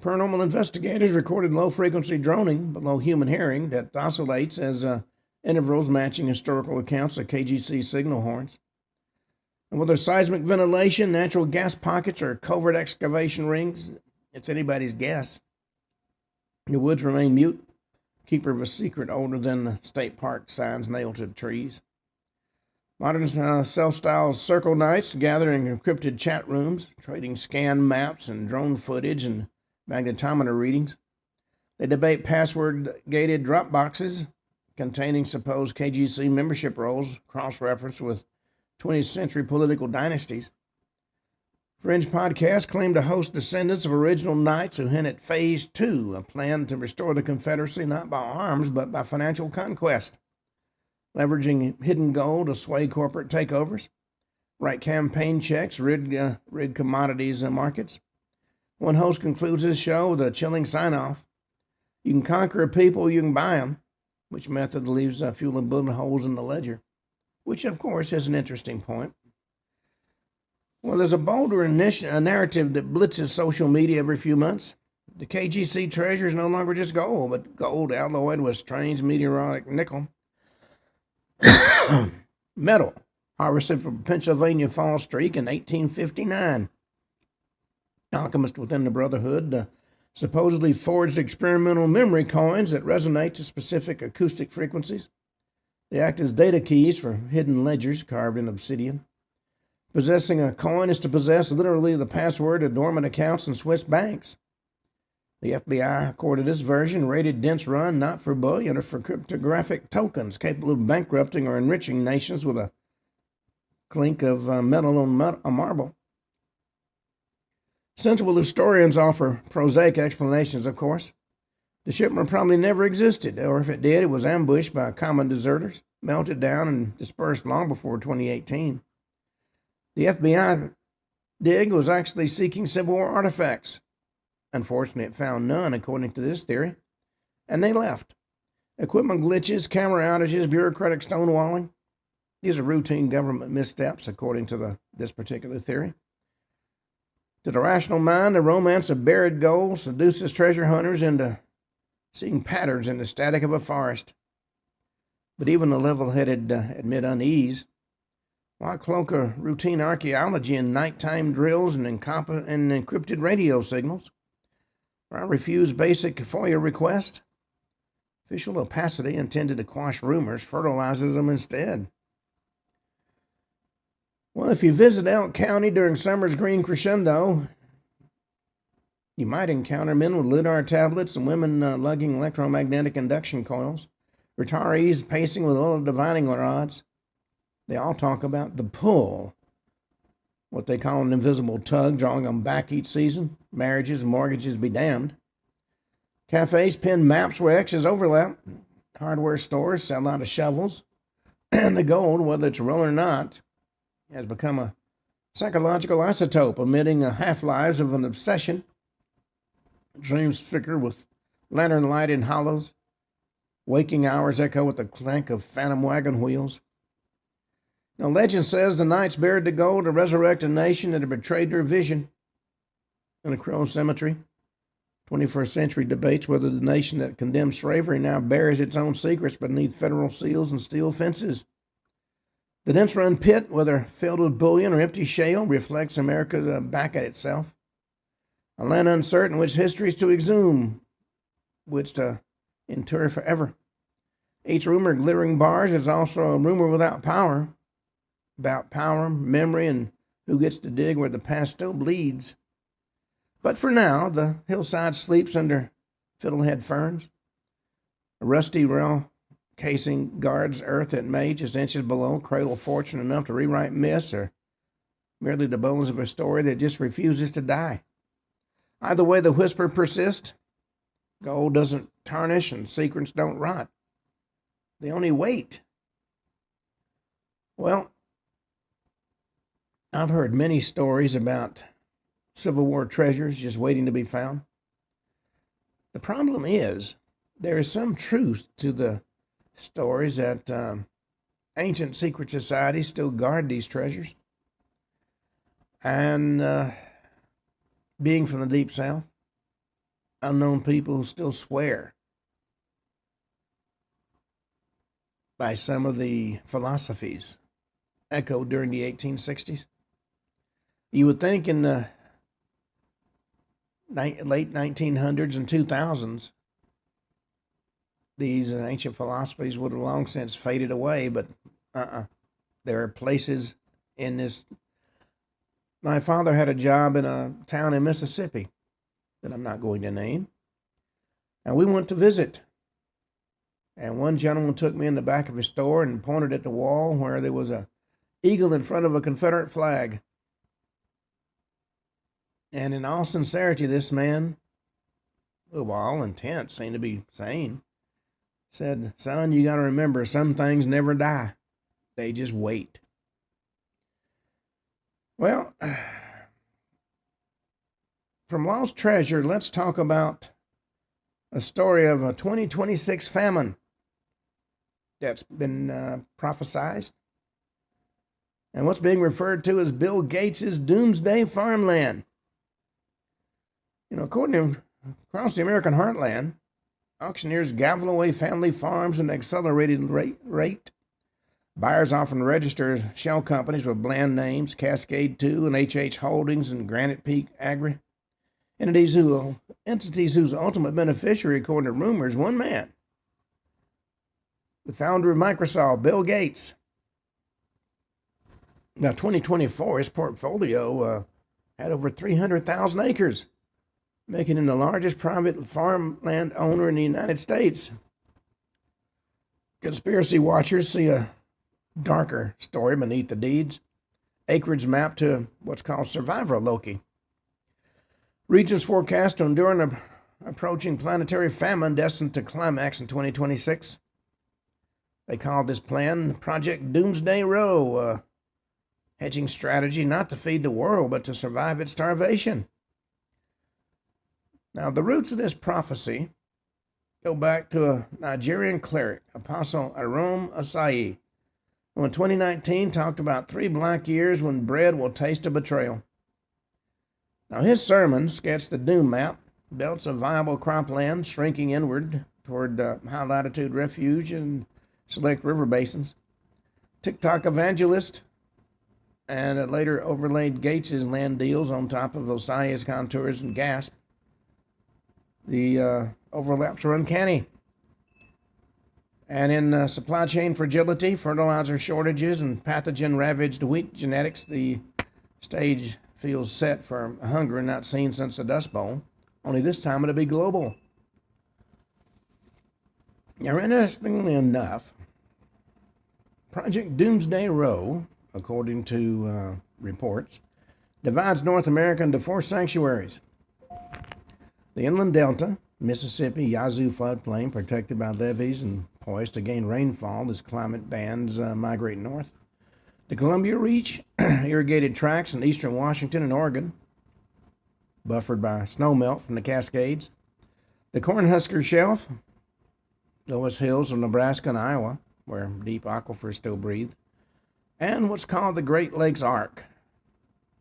Paranormal investigators recorded low-frequency droning below human hearing that oscillates as intervals matching historical accounts of KGC signal horns. And whether seismic ventilation, natural gas pockets, or covert excavation rings, it's anybody's guess. The woods remain mute, keeper of a secret older than the state park signs nailed to the trees. Modern self-styled circle nights gather in encrypted chat rooms, trading scanned maps and drone footage and magnetometer readings. They debate password-gated drop boxes containing supposed KGC membership rolls, cross-referenced with 20th century political dynasties. Fringe podcasts claim to host descendants of original knights who hint at Phase 2, a plan to restore the Confederacy not by arms but by financial conquest, leveraging hidden gold to sway corporate takeovers, write campaign checks, rig commodities markets. One host concludes his show with a chilling sign-off. You can conquer a people, you can buy them, which method leaves fuel and bullet holes in the ledger, which, of course, is an interesting point. Well, there's a bolder narrative that blitzes social media every few months. The KGC treasure is no longer just gold, but gold alloyed with strange meteoric nickel. Metal, harvested from Pennsylvania Fall Streak in 1859. Alchemists within the Brotherhood supposedly forged experimental memory coins that resonate to specific acoustic frequencies. They act as data keys for hidden ledgers carved in obsidian. Possessing a coin is to possess literally the password to dormant accounts in Swiss banks. The FBI, according to this version, rated Dents Run not for bullion or for cryptographic tokens capable of bankrupting or enriching nations with a clink of metal on a marble. Sensible historians offer prosaic explanations, of course. The shipment probably never existed, or if it did, it was ambushed by common deserters, melted down, and dispersed long before 2018. The FBI dig was actually seeking Civil War artifacts. Unfortunately, it found none, according to this theory, and they left. Equipment glitches, camera outages, bureaucratic stonewalling. These are routine government missteps, according to this particular theory. To the rational mind, the romance of buried gold seduces treasure hunters into seeing patterns in the static of a forest. But even the level-headed admit unease. Why cloak a routine archaeology in nighttime drills and encrypted radio signals? Why refuse basic FOIA requests? Official opacity intended to quash rumors fertilizes them instead. Well, if you visit Elk County during summer's green crescendo, you might encounter men with lidar tablets and women lugging electromagnetic induction coils, retirees pacing with oil divining rods. They all talk about the pull, what they call an invisible tug drawing them back each season. Marriages and mortgages be damned. Cafes pin maps where X's overlap. Hardware stores sell out of shovels. And the gold, whether it's real or not, has become a psychological isotope, emitting a half-lives of an obsession. Dreams flicker with lantern light in hollows. Waking hours echo with the clank of phantom wagon wheels. Now, legend says the knights buried the gold to resurrect a nation that had betrayed their vision in a Crow cemetery. 21st century debates whether the nation that condemned slavery now buries its own secrets beneath federal seals and steel fences. The dense-run pit, whether filled with bullion or empty shale, reflects America back at itself. A land uncertain which history is to exhume, which to endure forever. Each rumor glittering bars is also a rumor without power, about power, memory, and who gets to dig where the past still bleeds. But for now, the hillside sleeps under fiddlehead ferns. A rusty rail casing guards earth that may, just inches below, cradle fortune enough to rewrite myths, or merely the bones of a story that just refuses to die. Either way, the whisper persists. Gold doesn't tarnish and secrets don't rot. They only wait. Well, I've heard many stories about Civil War treasures just waiting to be found. The problem is, there is some truth to the stories that ancient secret societies still guard these treasures. And being from the Deep South, unknown people who still swear by some of the philosophies echoed during the 1860s. You would think in the late 1900s and 2000s, these ancient philosophies would have long since faded away, but there are places in this. My father had a job in a town in Mississippi that I'm not going to name, and we went to visit. And one gentleman took me in the back of his store and pointed at the wall where there was an eagle in front of a Confederate flag. And in all sincerity, this man, who by all intents seemed to be sane, said, "Son, you got to remember, some things never die. They just wait." Well, from lost treasure, let's talk about a story of a 2026 famine that's been prophesied, and what's being referred to as Bill Gates' Doomsday farmland. According to across the American heartland, auctioneers gavel away family farms at an accelerated rate. Buyers often register shell companies with bland names, Cascade 2 and HH Holdings and Granite Peak Agri. Entities whose ultimate beneficiary, according to rumors, one man, the founder of Microsoft, Bill Gates. Now, 2024, his portfolio had over 300,000 acres, making him the largest private farmland owner in the United States. Conspiracy watchers see a darker story beneath the deeds. Acreage mapped to what's called survivor Loki. Regions forecast to endure an approaching planetary famine destined to climax in 2026. They called this plan Project Doomsday Row, a hedging strategy not to feed the world, but to survive its starvation. Now, the roots of this prophecy go back to a Nigerian cleric, Apostle Arom Asai, who in 2019 talked about 3 black years when bread will taste of betrayal. Now, his sermon sketched the doom map, belts of viable cropland shrinking inward toward high-latitude refuge and select river basins. TikTok evangelist, and it later overlaid Gates' land deals on top of Osaia's contours and gasped. The overlaps are uncanny. And in supply chain fragility, fertilizer shortages, and pathogen-ravaged wheat genetics, the stage feels set for a hunger not seen since the Dust Bowl, only this time it'll be global. Now, interestingly enough, Project Doomsday Row, according to reports, divides North America into 4 sanctuaries. The Inland Delta, Mississippi, Yazoo floodplain protected by levees and poised to gain rainfall as climate bands migrate north. The Columbia Reach, irrigated tracts in eastern Washington and Oregon, buffered by snowmelt from the Cascades. The Cornhusker Shelf, lowest hills of Nebraska and Iowa, where deep aquifers still breathe. And what's called the Great Lakes Arc,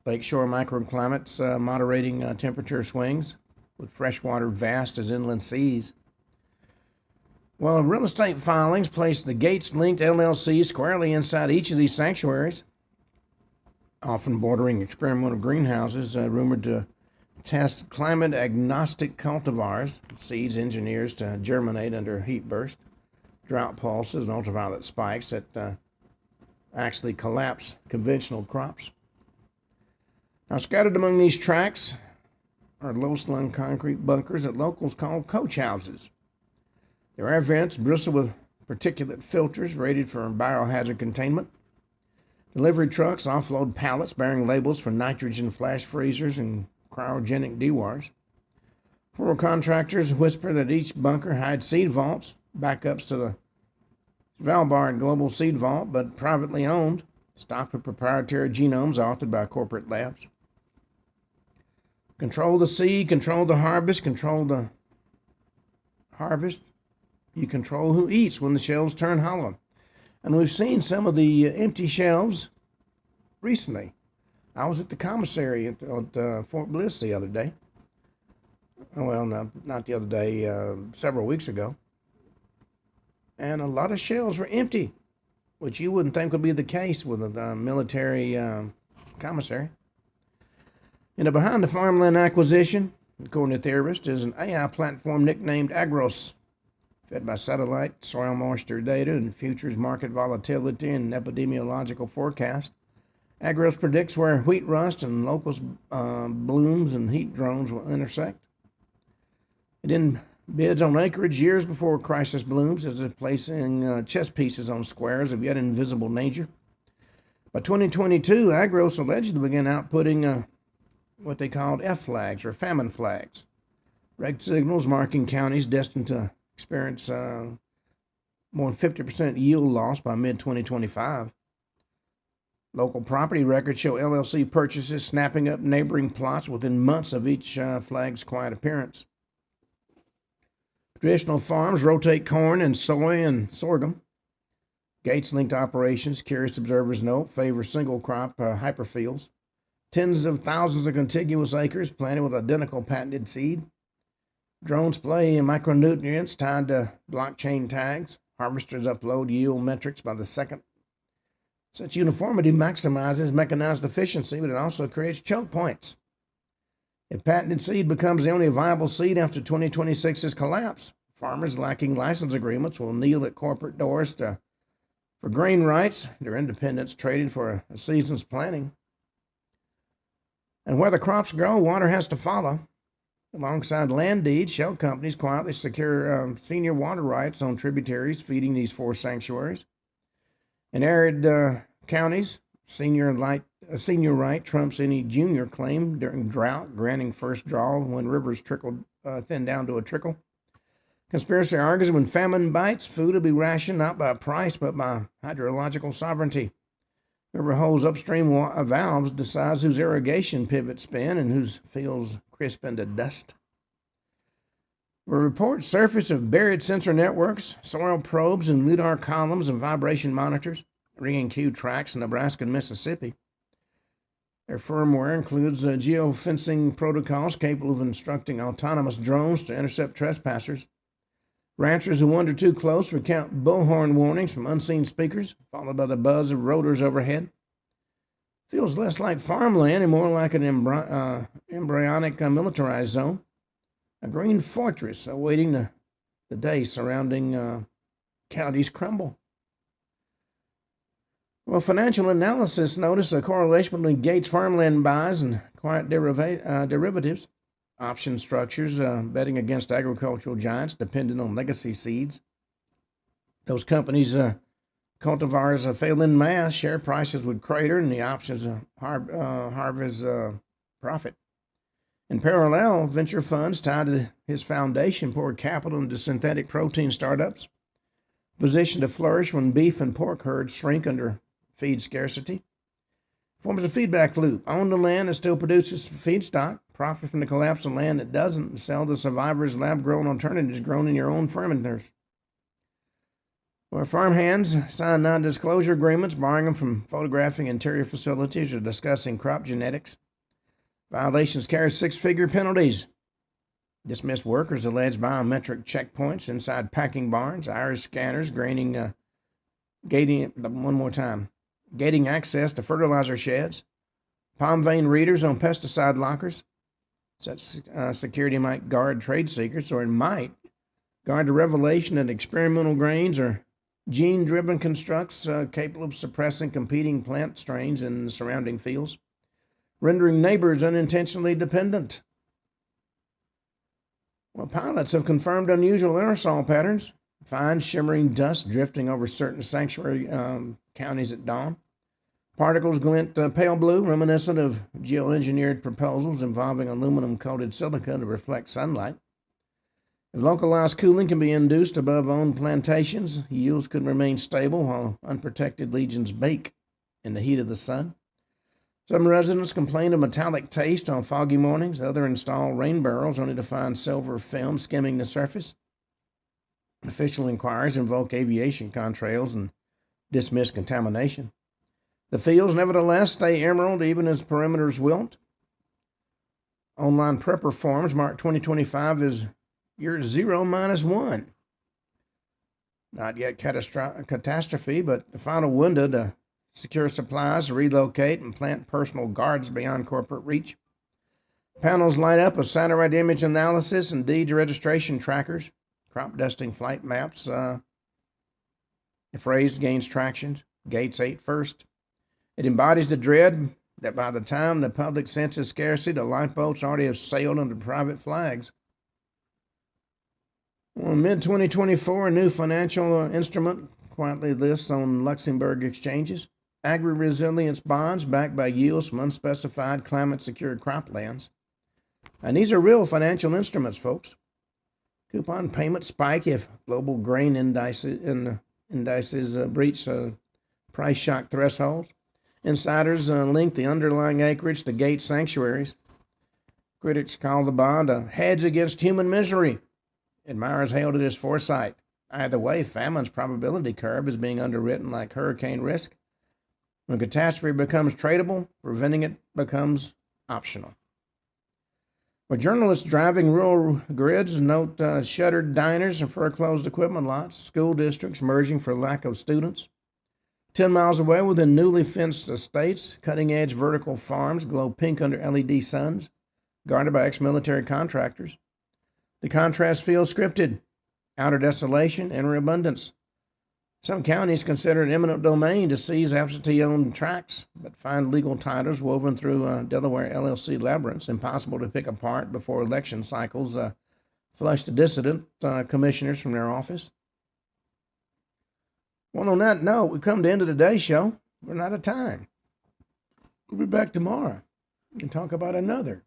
lakeshore microclimates moderating temperature swings, with freshwater vast as inland seas. Well, real estate filings placed the Gates-linked LLC squarely inside each of these sanctuaries, often bordering experimental greenhouses rumored to test climate-agnostic cultivars, seeds engineers to germinate under heat bursts, drought pulses, and ultraviolet spikes that actually collapse conventional crops. Now, scattered among these tracts are low-slung concrete bunkers that locals call coach houses. There are vents bristled with particulate filters rated for biohazard containment. Delivery trucks offload pallets bearing labels for nitrogen flash freezers and cryogenic dewars. Rural contractors whisper that each bunker hides seed vaults, backups to the Svalbard Global Seed Vault, but privately owned, stocked with proprietary genomes authored by corporate labs. Control the seed, control the harvest, you control who eats when the shelves turn hollow. And we've seen some of the empty shelves recently. I was at the commissary at Fort Bliss the other day. Well, no, not the other day, several weeks ago. And a lot of shelves were empty, which you wouldn't think would be the case with a military commissary. Behind the farmland acquisition, according to theorists, is an AI platform nicknamed Agros, fed by satellite, soil moisture data, and futures market volatility and epidemiological forecast. Agros predicts where wheat rust and locust blooms and heat drones will intersect. It then bids on acreage years before crisis blooms, as if placing chess pieces on squares of yet invisible nature. By 2022, Agros allegedly began outputting what they called F flags, or famine flags, red signals marking counties destined to experience more than 50% yield loss by mid-2025. Local property records show LLC purchases snapping up neighboring plots within months of each flag's quiet appearance. Traditional farms rotate corn and soy and sorghum. Gates-linked operations, curious observers note, favor single-crop hyperfields. Tens of thousands of contiguous acres planted with identical patented seed. Drones play micronutrients tied to blockchain tags. Harvesters upload yield metrics by the second. Such uniformity maximizes mechanized efficiency, but it also creates choke points. If patented seed becomes the only viable seed after 2026's collapse, farmers lacking license agreements will kneel at corporate doors for grain rights, their independence traded for a season's planting. And where the crops grow, water has to follow. Alongside land deeds, shell companies quietly secure senior water rights on tributaries feeding these four sanctuaries. In arid counties, senior right trumps any junior claim during drought, granting first draw when rivers thin down to a trickle. Conspiracy argues when famine bites, food will be rationed not by price but by hydrological sovereignty. Whoever holds upstream valves decides whose irrigation pivots spin and whose fields crisp into dust. Reports surface of buried sensor networks, soil probes, and LIDAR columns and vibration monitors ringing Q tracks in Nebraska and Mississippi. Their firmware includes geofencing protocols capable of instructing autonomous drones to intercept trespassers. Ranchers who wander too close recount bullhorn warnings from unseen speakers, followed by the buzz of rotors overhead. Feels less like farmland and more like an embryonic militarized zone. A green fortress awaiting the day surrounding counties crumble. Well, financial analysis noticed a correlation between Gates farmland buys and quiet derivatives. Option structures betting against agricultural giants dependent on legacy seeds. Those companies' cultivars fail en masse, share prices would crater, and the options harvest profit. In parallel, venture funds tied to his foundation poured capital into synthetic protein startups, positioned to flourish when beef and pork herds shrink under feed scarcity. Forms a feedback loop. Own the land that still produces feedstock, profit from the collapse of land that doesn't, and sell the survivors' lab-grown alternatives grown in your own fermenters. Where farmhands sign non-disclosure agreements, barring them from photographing interior facilities or discussing crop genetics. Violations carry six-figure penalties. Dismissed workers allege biometric checkpoints inside packing barns, iris scanners, gating access to fertilizer sheds, palm vein readers on pesticide lockers. Such security might guard trade secrets, or it might guard the revelation that experimental grains are gene-driven constructs capable of suppressing competing plant strains in the surrounding fields, rendering neighbors unintentionally dependent. Well, pilots have confirmed unusual aerosol patterns, fine shimmering dust drifting over certain sanctuary counties at dawn. Particles glint pale blue, reminiscent of geoengineered proposals involving aluminum-coated silica to reflect sunlight. If localized cooling can be induced above owned plantations, yields could remain stable while unprotected legions bake in the heat of the sun. Some residents complain of metallic taste on foggy mornings. Others install rain barrels only to find silver film skimming the surface. Official inquiries invoke aviation contrails and dismiss contamination. The fields, nevertheless, stay emerald even as perimeters wilt. Online prepper forums mark 2025 as year 0-1. Not yet catastrophe, but the final window to secure supplies, relocate, and plant personal guards beyond corporate reach. Panels light up with satellite image analysis and deed registration trackers. Crop dusting flight maps. The phrase gains traction. Gates 8 first. It embodies the dread that by the time the public senses scarcity, the lifeboats already have sailed under private flags. Well, in mid-2024, a new financial instrument quietly lists on Luxembourg exchanges. Agri-resilience bonds backed by yields from unspecified climate-secured croplands. And these are real financial instruments, folks. Coupon payments spike if global grain indices breach price shock thresholds. Insiders link the underlying acreage to gate sanctuaries. Critics call the bond a hedge against human misery. Admirers hailed it as foresight. Either way, famine's probability curve is being underwritten like hurricane risk. When catastrophe becomes tradable, preventing it becomes optional. Well, journalists driving rural grids note shuttered diners and foreclosed equipment lots, school districts merging for lack of students. 10 miles away, within newly fenced estates, cutting-edge vertical farms glow pink under LED suns, guarded by ex-military contractors. The contrast feels scripted. Outer desolation, inner abundance. Some counties consider it eminent domain to seize absentee-owned tracts, but find legal titles woven through Delaware LLC labyrinths impossible to pick apart before election cycles flush the dissident commissioners from their office. Well, on that note, we come to the end of today's show. We're out of time. We'll be back tomorrow and talk about another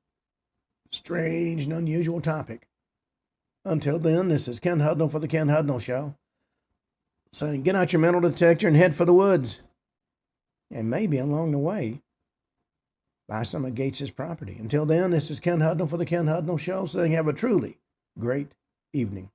strange and unusual topic. Until then, this is Ken Hudnall for the Ken Hudnall Show, saying get out your metal detector and head for the woods. And maybe along the way, buy some of Gates' property. Until then, this is Ken Hudnall for the Ken Hudnall Show, saying have a truly great evening.